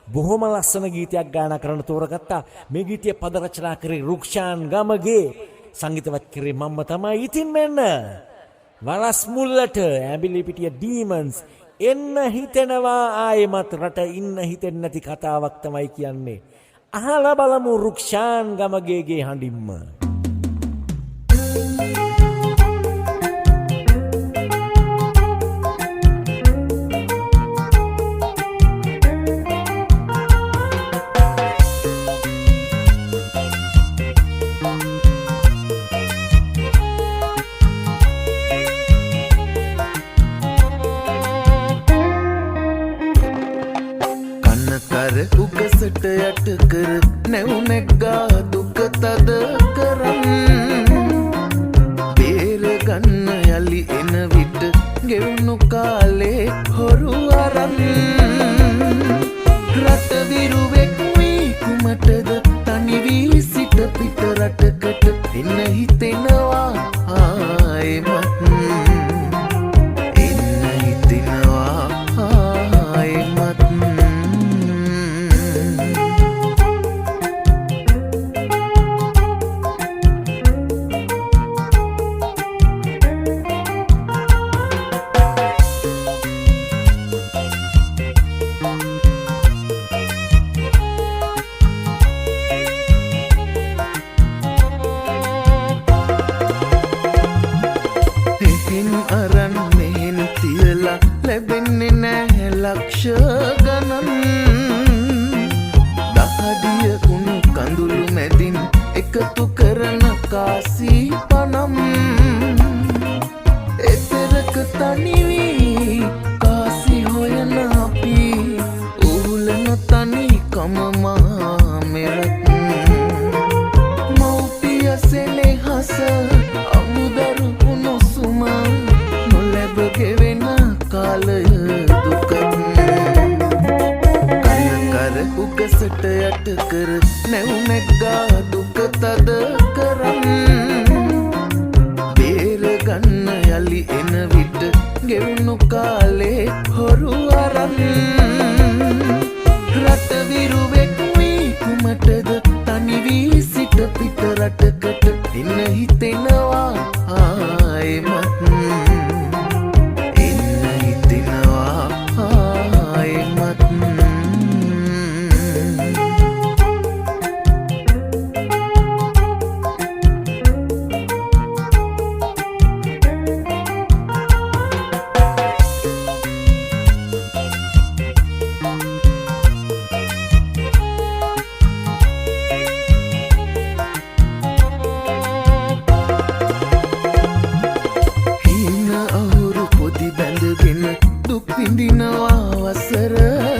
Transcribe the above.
බොහොම ලස්සන ගීතයක් ගායනා කරන්න තෝරගත්තා. මේ ගීතය පද රචනා කරේ රුක්ෂාන් ගමගේ, සංගීතවත් කරේ මම්ම තමයි. ඉතින් මෙන්න වලස් මුල්ලට ඇඹිලිපිටිය ඩීමන්ස් එන්න හිතෙනවා ආයෙමත් රට ඉන්න හිතෙන්නේ නැති කතාවක් තමයි කියන්නේ. අහලා බලමු රුක්ෂාන් ගමගේගේ හඬින්ම. උගසට යට කර නැව් නැග්ගා දුක තද කරන් බේර ගන්න යලි එන විට ගෙවුණු කාලේ හොරු අරන් රට විරුවෙක් වී කුමටද තනි වී සිට පිට රටකට එන්න හිතෙනවා ආයෙමත් ලැබෙන්නේ නැහැ ලක්ෂ ගණන් දහදිය කුණු කඳුළු මැදින් එකතු කරන කාසී පනම් එතරක තනිවී කාසි හොයන අපි උහුලන තනි කමමා මෙරත් මව්පිය සෙනෙහස අමුදරු උණුසුම නොලැබ ගෙවෙන කාලය දුකත් කනකර උගසට යට කර නැව් නැග්ගා දුක තද කරන් බේර ගන්න යලි එන විට ගෙවුණු කාලේ හොරු අරන් රට විරුවෙක් වී කුමටද තනි වී සිට පිට රටකට එන්න හිතෙනවා ආයෙමත් දුක් විඳිනවා වසර